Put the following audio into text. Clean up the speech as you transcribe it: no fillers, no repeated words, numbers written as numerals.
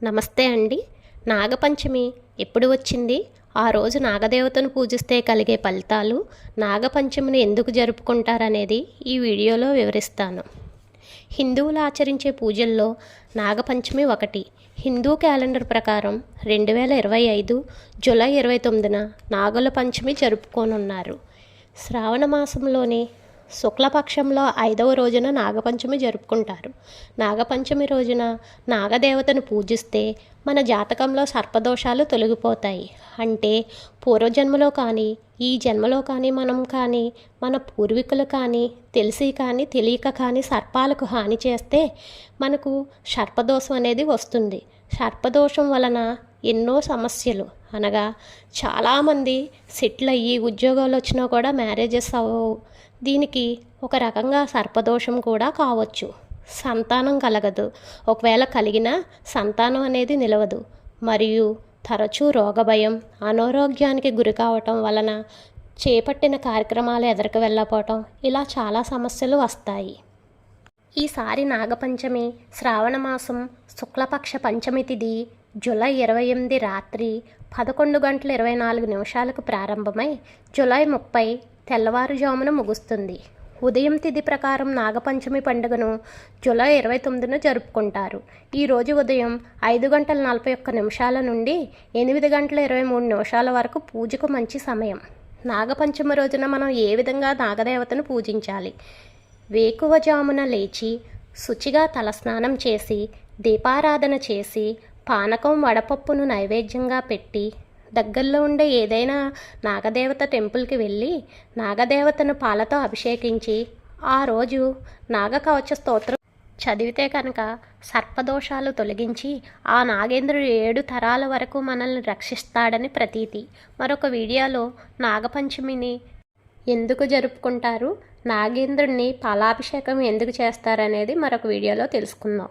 నమస్తే అండి. నాగపంచమి ఎప్పుడు వచ్చింది? ఆ రోజు నాగదేవతను పూజిస్తే కలిగే ఫలితాలు, నాగపంచమిని ఎందుకు జరుపుకుంటారనేది ఈ వీడియోలో వివరిస్తాను. హిందువులు ఆచరించే పూజల్లో నాగపంచమి ఒకటి. హిందూ క్యాలెండర్ ప్రకారం 2025 జూలై 29న నాగుల పంచమి జరుపుకోనున్నారు. శ్రావణ మాసంలోని శుక్లపక్షంలో 5వ రోజున నాగపంచమి జరుపుకుంటారు. నాగపంచమి రోజున నాగదేవతను పూజిస్తే మన జాతకంలో సర్పదోషాలు తొలగిపోతాయి. అంటే పూర్వజన్మలో కానీ ఈ జన్మలో కానీ మనం కానీ మన పూర్వీకులు కానీ తెలిసి కానీ తెలియక కానీ సర్పాలకు హాని చేస్తే మనకు సర్పదోషం అనేది వస్తుంది. సర్పదోషం వలన ఎన్నో సమస్యలు అనగా చాలామంది సెటిల్ అయ్యి ఉద్యోగాలు వచ్చినా కూడా మ్యారేజెస్ అవ్వవు. దీనికి ఒక రకంగా సర్పదోషం కూడా కావచ్చు. సంతానం కలగదు. ఒకవేళ కలిగినా సంతానం అనేది నిలవదు. మరియు తరచూ రోగభయం, అనారోగ్యానికి గురి కావటం వలన చేపట్టిన కార్యక్రమాలు ఎదరికి వెళ్ళకపోవటం, ఇలా చాలా సమస్యలు వస్తాయి. ఈసారి నాగపంచమి శ్రావణ మాసం శుక్లపక్ష పంచమి తిథి జూలై 28 రాత్రి 11:24 ప్రారంభమై జూలై 30 తెల్లవారుజామున ముగుస్తుంది. ఉదయం తిథి ప్రకారం నాగపంచమి పండుగను జూలై 29న జరుపుకుంటారు. ఈరోజు ఉదయం 5:41 నుండి 8:23 వరకు పూజకు మంచి సమయం. నాగపంచమి రోజున మనం ఏ విధంగా నాగదేవతను పూజించాలి? వేకువజామున లేచి శుచిగా తలస్నానం చేసి దీపారాధన చేసి పానకం వడపప్పును నైవేద్యంగా పెట్టి దగ్గరలో ఉండే ఏదైనా నాగదేవత టెంపుల్కి వెళ్ళి నాగదేవతను పాలతో అభిషేకించి ఆ రోజు నాగకవచ స్తోత్రం చదివితే కనుక సర్పదోషాలు తొలగించి ఆ నాగేంద్రుడు 7 తరాల వరకు మనల్ని రక్షిస్తాడని ప్రతీతి. మరొక వీడియోలో నాగపంచమిని ఎందుకు జరుపుకుంటారు, నాగేంద్రుడిని పాలాభిషేకం ఎందుకు చేస్తారనేది మరొక వీడియోలో తెలుసుకుందాం.